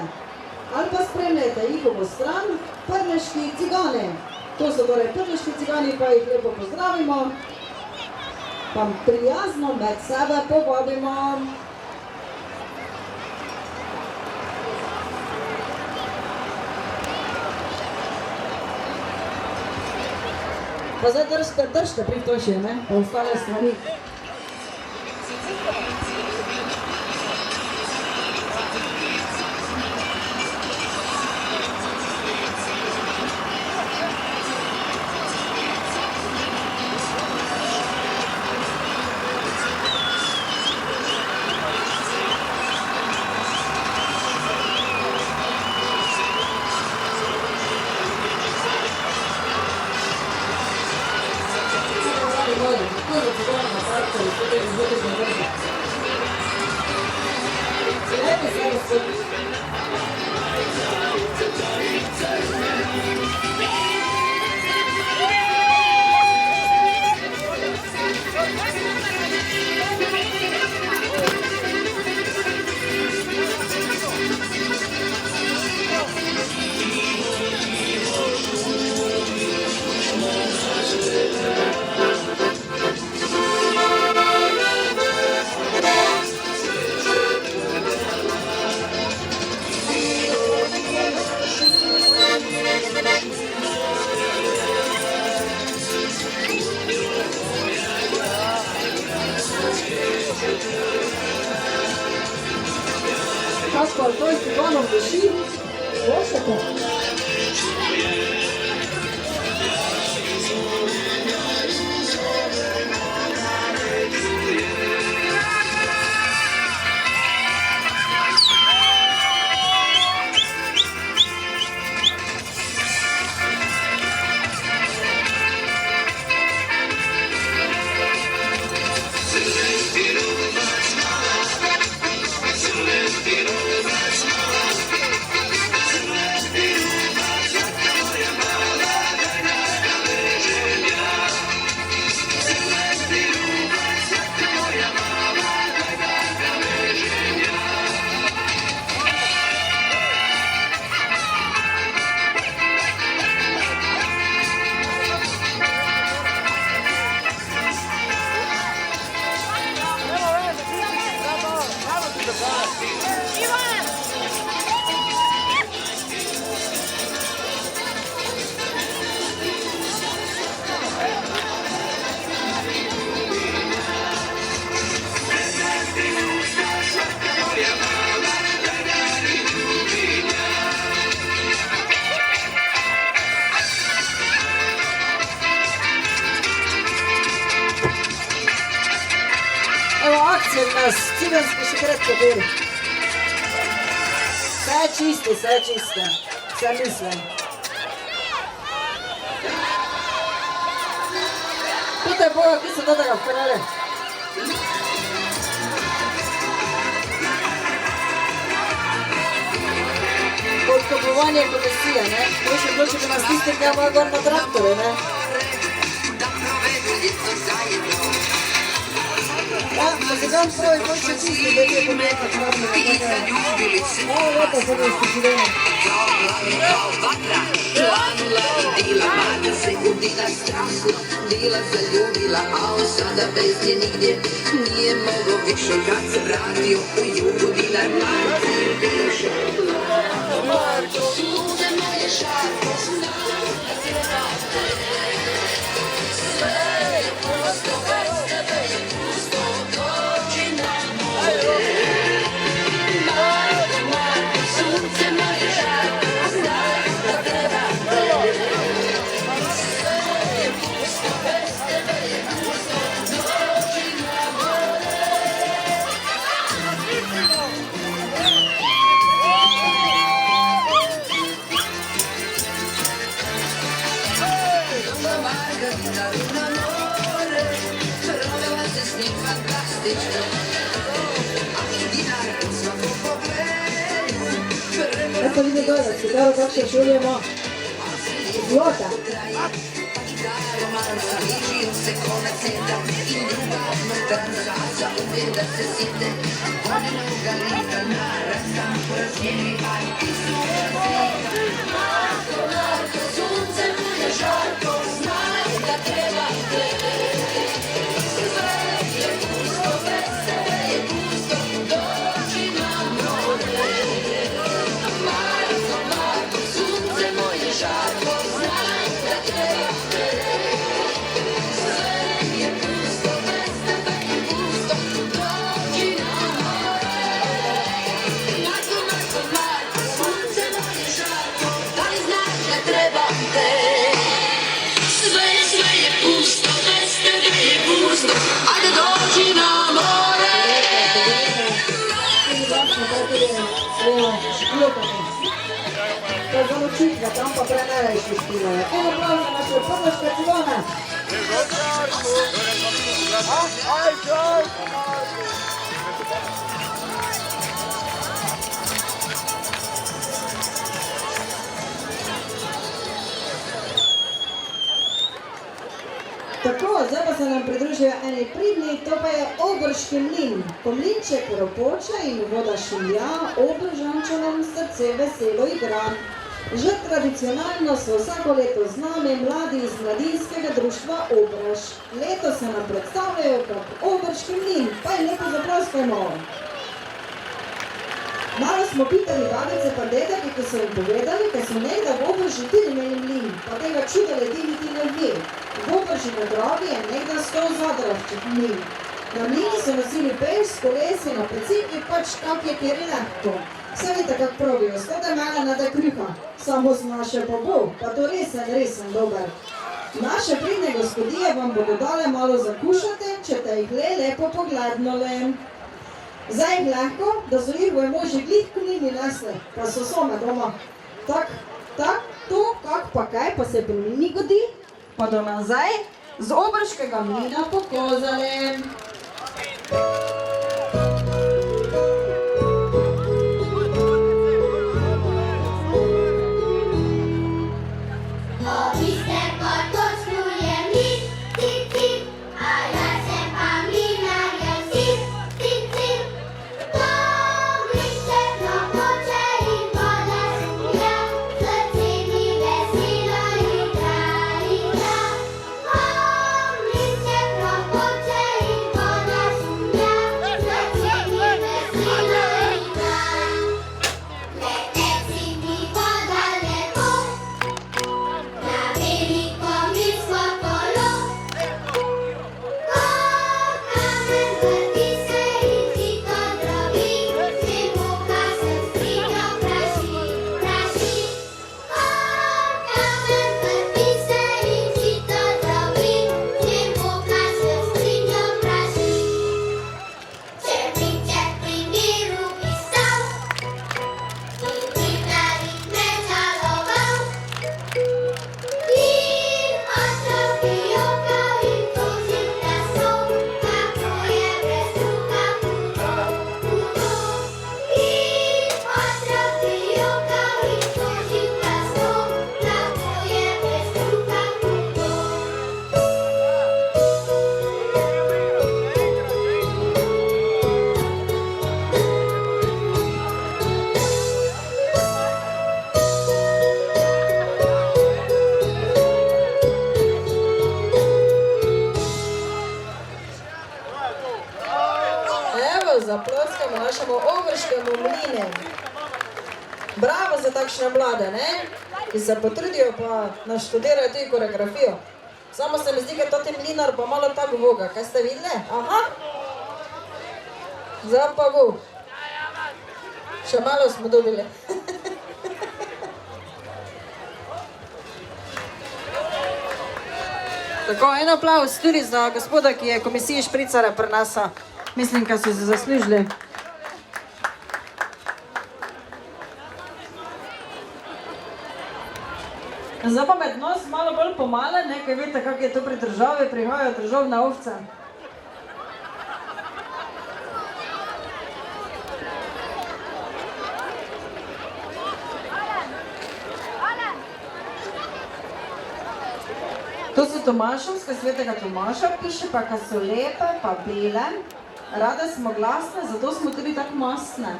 Ali pa spremljate njihovo stran Prleški cigani. To so torej Prleški cigani, pa jih lepo pozdravimo. Pa prijazno med sebe povabimo. Pa zdaj držite pri to še, ne? Pa ostale stvari. Kaspar, to je Stipanov duši, lošete. Nas ciganski sekret kateri. Vse čiste, vse mislim. Pitaj Boga, ki so do tega vpeljali. Podkupovanje komisije, ne? Prošli vločite nas tisti, ki imajo gor na traktore, ne? Ja, pa se Kam pravi, bolj se čisti, da je pometa krasno. Evo, lepo se bo izpočiveno. Planula i dila, mada se udila strašno, bila zaljubila, a on sada bez nje nigdje nije mogo više kad se vratio u jugu dinar. Marko je bio šarko, suze moje šarko, znam da treba te. Sve je pusto, bez tebe je pusto, dođi na more. Marko, Marko, sunce moje žarko, znam da treba te. Sve je pusto, bez tebe je pusto, dođi na more. Doma Margarita na more, provela se s njim fantastično. A dinar u svakom pogledu, Eto vidi dole, se dobro kako se čujemo. Zlota. romansa, ližio se konacenta i ljubavno dansa, za uvijek da se sjete oninoga lika narasta, razmjeri, aj ti su razlika. Marko, Marko, sunce moje žarko, znaj da treba te. Sve je pusto, bez tebe je pusto, dođi na more. Marko, Marko, sunce moje žarko, znaj da treba te. Sve je pusto, bez tebe je pusto, dođi na more. Marko, Marko, Marko, sunce moje žarko, da li znaš da treba te? Sve je pusto, bez tebe je pusto, ajde dođi na more. To je zelo čitva, tam pa prenajši špivajo. Eno prav za naše podložke Cilona. Tako, zdaj pa se nam pridružijo eni pridni, to pa je Obrški mlin. Ko mlinček ropoče in voda šumlja, Obržančanom srce veselo igra. Že tradicionalno so vsako leto z nami mladi iz mladinskega društva Obraž. Letos se nam predstavljajo kot Obrški mlin, pa je lepo zaproskajmo. Malo smo pitali babice pa dedeke, ki so jim povedali, ker so nekdaj v Obrži tudi imeli mlin, pa tega čuda ljudi niti ne ve. V Obrži na Dravi je nekdaj stol Zadravček mlin. Na mlini so nosili peš s kolesi na peciki, pač kak je kjer je lahko. Vse veste, kak pravijo, stode mala nada kruha, samo z naše pa bo, pa to resen dober. Naše pridne gospodije vam bodo dale malo zakušati, če te jih lepo poglednole. Zdaj jih lahko, da so jih v moži glih mlini nesle, pa so some doma. Tak, to, kak pa kaj pa se pri mlini godi, pa do nazaj z Obrškega mlina pokozali. Obište kotočku je mlin, cip, cip, a ja se pa mlinarjev sip, cip, cip. To mlinček ropoče in voda šumlja, srce mi veselo igra, igra. O, mlinček ropoče in voda šumlja, malo zaploskamo našemu Ogrškemu mlinu. Bravo za takšne mlade, ne? Ki se potrudijo pa naštudirajo tudi koreografijo. Samo se mi zdi, da toti mlinar pa malo tako voga. Kaj ste videli? Aha. Zdaj pa bo. Še malo smo dobili. Tako, en aplauz tudi za gospoda, ki je komisiji špricara prenasa. Mislim, da so se zaslužili. Zdaj pa med nos malo bolj pomale, nekaj veste, kako je to pri državi, prihajajo državne ovce. To so Tomaševske, svetega Tomaša piše, pa ko so lepe, pa bele, rade smo glasne, zato smo tudi tako mastne.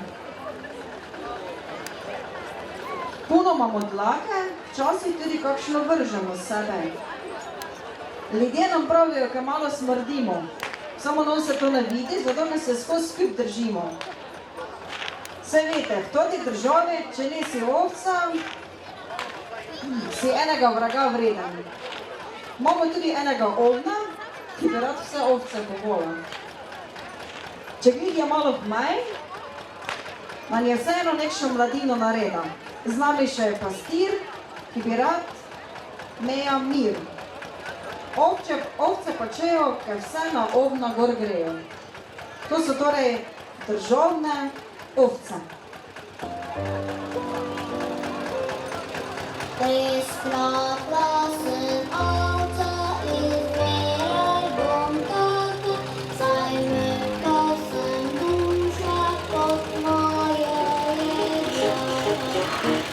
Puno imamo dlake, včasih tudi kakšno vržemo s sebe. Ljudje nam pravijo, ker malo smrdimo, samo nam se to ne vidi, zato me se skozi skup držimo. Saj veste, v toti državi, če nisi ovca, si enega vraga vreden. Imamo tudi enega ovna, ki bi rad vse ovce povolil. Če gled je malo v mej, nam je vseeno nekšno mladino nareda. Z nami še je pastir, ki bi rad meja mir. Ovce počejo, ker vse na ovna gor grejo. To so torej državne ovce. Det skraplassen avta i flere bomtaker, seg med kassen bomslapp og mager i bjørn.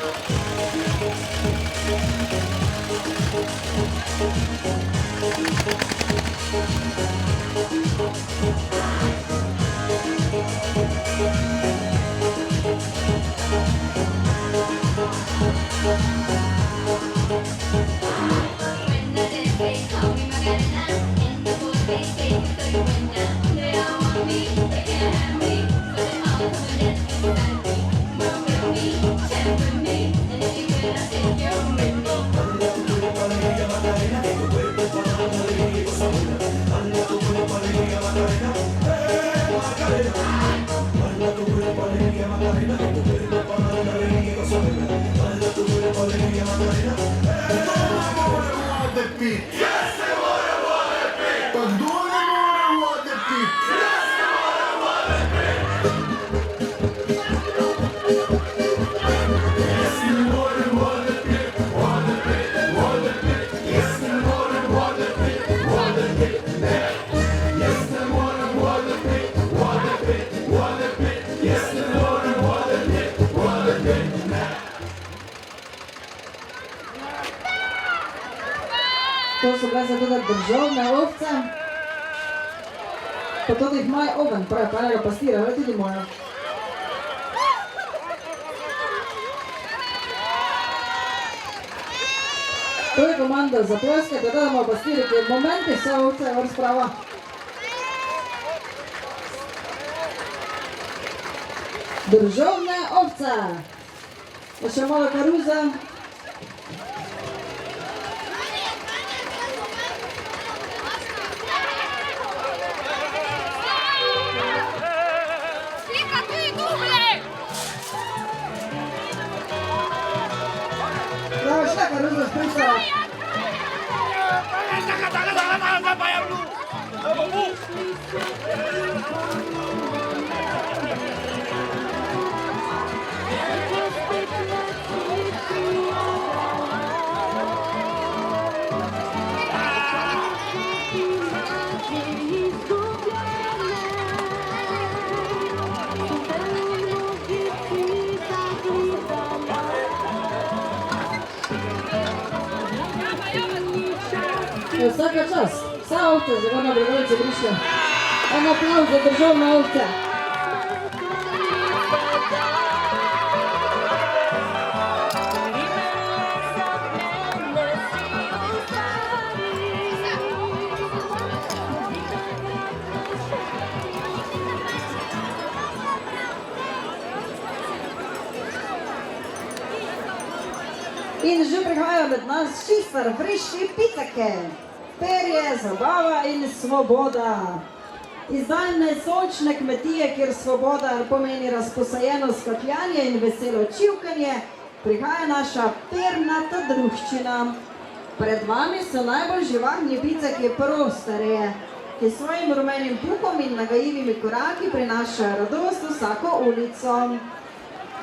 To so bile za tudi državne ovce. Pa tudi jih imajo oven, pravi, pa enega pastira, ali tudi moja. To je komanda za ploske, da damo pastiri, ki v momenti vse ovce je sprava. Državne ovce. Pa še malo karuze. Bravo, šta karuza špricala? Vsaka čast, vsa ovce, zelo na Bregovici prišla. En aplauz za državne ovce. In že prihajajo med nas čisto friški picake. Perje, zabava in svoboda. Iz daljne sočne kmetije, kjer svoboda pomeni razposajeno skakljanje in veselo čivkanje, prihaja naša pernata druščina. Pred vami so najbolj živahni picaki prostareje, ki s svojim rumenim puhom in nagajivimi koraki prinašajo radost vsako ulico.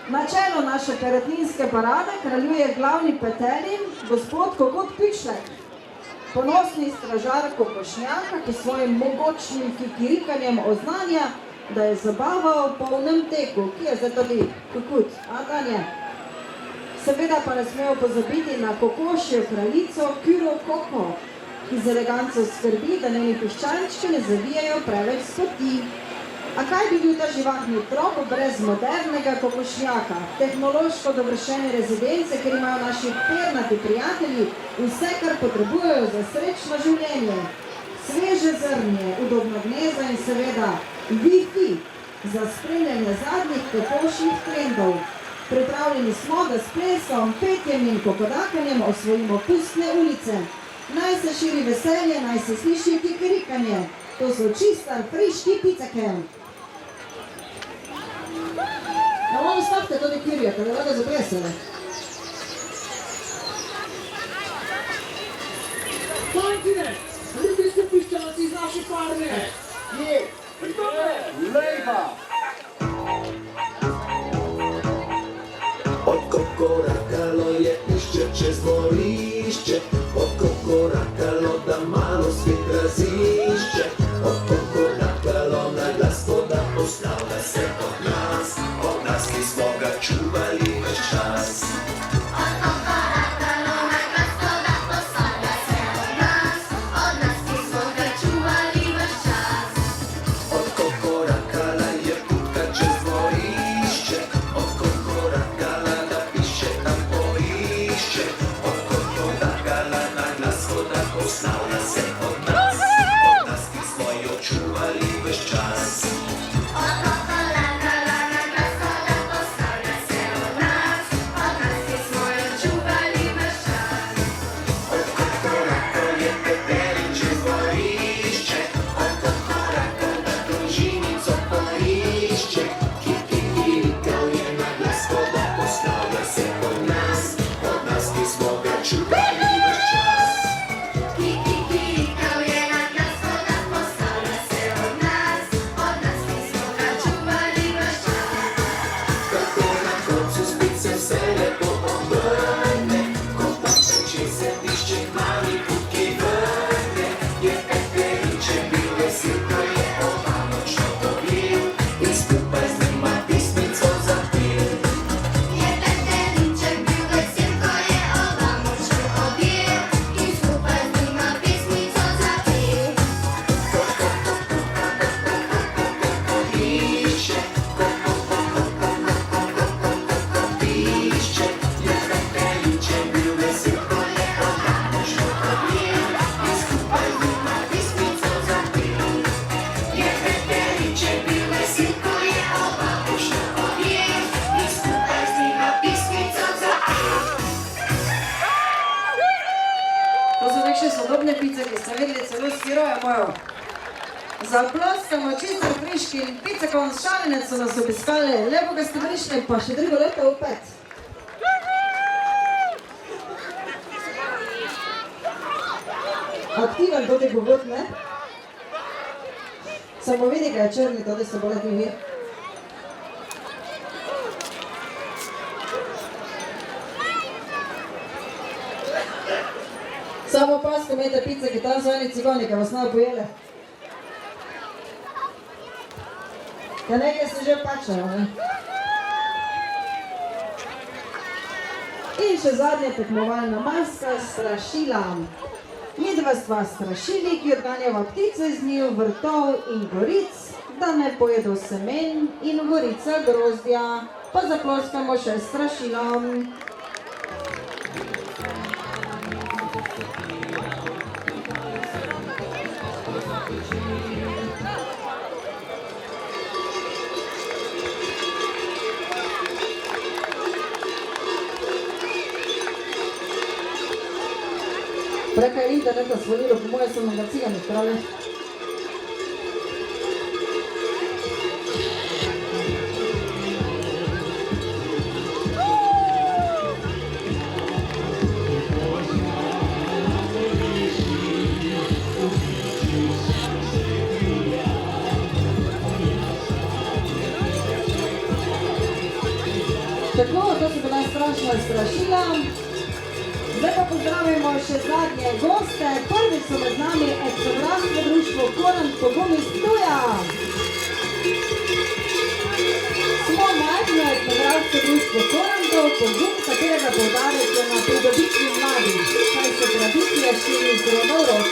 Na čelu naše peretninske parade kraljuje glavni petelin, gospod Kokot Pičlek. Ponosni stražar kokošnjaka, ki svojim mogočnim kikirikanjem oznanja, da je zabava v polnem teku. Ki je zdaj tudi Kokut, a Tanja? Seveda pa ne smejo pozabiti na kokošjo kraljico Kiro Koko, ki z eleganco skrbi, da njeni piščančki ne zavijajo preveč s poti. A kaj bi bil ta živahni otrok brez modernega kokošnjaka, tehnološko dovršene rezidence, kjer imajo naši pernati prijatelji vse, kar potrebujejo za srečno življenje. Sveže zrnje, udobno gnezdo in seveda Wi-Fi za spremljanje zadnjih kokošjih trendov. Pripravljeni smo, da s plesom, petjem in kokodakanjem osvojimo pustne ulice. Naj se širi veselje, naj se sliši kikirikanje. To so čisto friški picake. Na malo stavite tudi kirje, da rade zaplesele. Fantine, ljubiteljski piščanci iz naše farme. Je, lejba. Odkokorakalo je pišče čez dvorišče, odkokorakalo da malo svet razišče, odkokorakalo na glas, da postavlja se od nas, ki smo ga čuvali ves čas. Odkokorakalo na glas, da postavlja se od nas, ki smo ga čuvali ves čas. Odkokorakala je putka čez dvorišče, odkokorakala da piše tam poišče, odkokorakala na glas, da postavlja se od nas, ki smo jo čuvali ves čas. Odkokorakala na glas, da postavlja se od nas, ki smo jo čuvali ves čas. Odkokorakal je petelin čez dvorišče, odkokorakal da družinico poišče, kikirikal je na glas, da postavlja se od nas, ki smo ga čuvali ves čas. Kikirikal je na glas, da postavlja se od nas, ki smo ga čuvali ves čas. Kako na koncu spet se vse lepo obrne, ko pa peči središče k mali putki vrne. Je petelček bil vesel, ko je oba nočno objel in skupaj z njima pismico zapel. Je petelinček bil vesel, ko je oba močno objel in skupaj z njima pesmico zapel. Pišče, pišče, je petelček bil vesel, ko je oba nočno objel in skupaj z njima pismico zapel. Je petelček bil vesel, ko je oba nočno objel in skupaj z njima pismico zapel. To so nekšne sodobne picake, ste vedeli, celo siroja mojo. Zaploskamo čisto friški picakom s Šalinec so nas obiskali. Lepo, ga ste prišli, pa še drugo leto opet. Aktiven tudi govor, ne? Samo vidi, kaj je črni, tudi se bolj aktivi. Samo pas, ko imate picake, tam so eni cigoni, ki vas ne pojele. Ja nekaj se že pačajo, ne? In še zadnja tekmovalna maska, strašila. Midva stva strašili, ki odganjava ptice iz njiju, vrtov in goric, da ne pojedo semen in gorica grozdja. Pa zaploskamo še strašilom. Preka je interneta svalilo, po moje so nam ga cigani krali. Tako, to so bila strašna strašila. Zdaj pa pozdravimo še zadnje goste. Prvi so med nami etnografsko društvo Korant Pogum iz Ptuja. Smo majhno etnografsko društvo Korantov Pogum, katerega poudarek je na pridobitvi mladih, saj se tradicija širi iz roda v rod.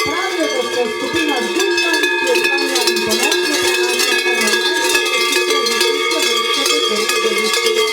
Pravijo, da so skupina Zdušna, ki ohranja in ponosno prenaša eno najstarejših tradicij slovenske kulturne dediščine.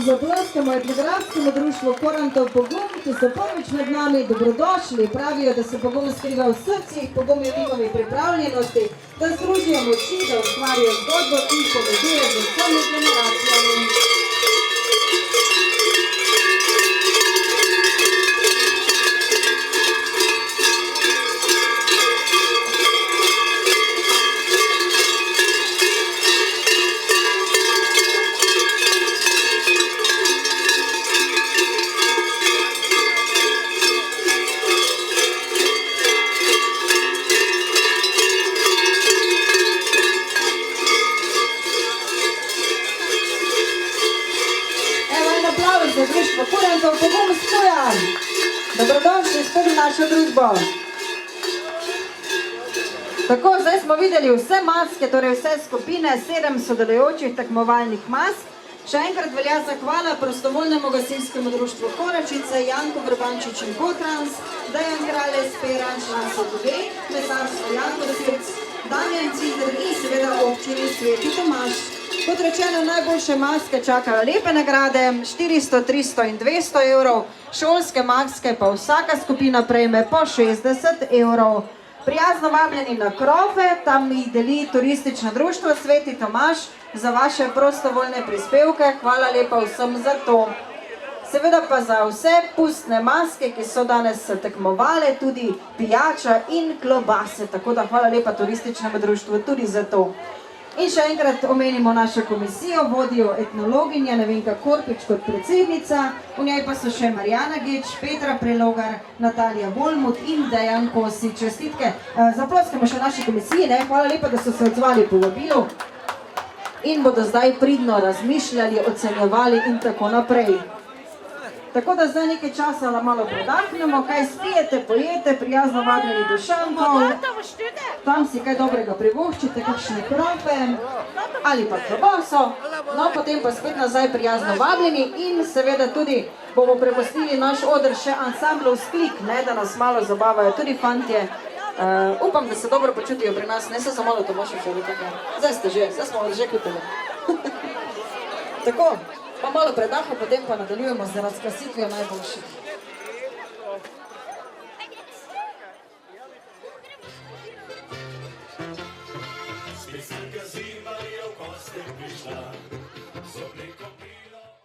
Zaploskamo etnografskemu društvu Korantov Pogum, ki so prvič med nami. Dobrodošli. Pravijo, da se Pogum skriva v srcih, Pogum je v njihovi pripravljenosti, da združijo moči, da ustvarijo zgodbo in povezuje z vsemi generacijami. Za društvo Korantov Pogum iz Ptuja. Dobrodošli spet v našo družbo. Tako, zdaj smo videli vse maske, torej vse skupine, 7 sodelujočih tekmovalnih mask. Še enkrat velja zahvala prostovoljnemu gasilskemu društvu Koračice, Janko Vrbančič in Kotrans, Dejan Kralec, Peran, članstvo Dve, mesarstvo Janko Rasic, Damjan Cider in seveda občini Sveti Tomaž. Kot rečeno, najboljše maske čakajo lepe nagrade, 400, 300 in 200 evrov, šolske maske pa vsaka skupina prejme po 60 evrov. Prijazno vabljeni na krofe, tam jih deli turistično društvo Sveti Tomaž za vaše prostovoljne prispevke. Hvala lepa vsem za to. Seveda pa za vse pustne maske, ki so danes tekmovale, tudi pijača in klobase. Tako da hvala lepa turističnemu društvu tudi za to. In še enkrat omenimo našo komisijo, vodijo etnologinja Nevenka Korpič kot predsednica, v njej pa so še Marjana Geč, Petra Prelogar, Natalija Volmut in Dejan Kosi. Čestitke, zaploskamo še naši komisiji, ne? Hvala lepa, da so se odzvali povabilu in bodo zdaj pridno razmišljali, ocenjevali in tako naprej. Tako da zdaj nekaj časa malo predahnemo, kaj spijete, pojete, prijazno vabljeni do šankov, tam si kaj dobrega privoščite, kakšne krope ali pa klobaso, no potem pa spet nazaj prijazno vabljeni in seveda tudi bomo prepustili naš oder še ansamblov Sklik, ne, da nas malo zabavajo tudi fantje. Upam, da se dobro počutijo pri nas, ne se samo da Tomaševčevi tako. Zdaj ste že, zdaj smo že kupili. Tako, pa malo predaha, potem pa nadaljujemo z razglasitvijo najboljših. Spet si ga zima je v koste prišla.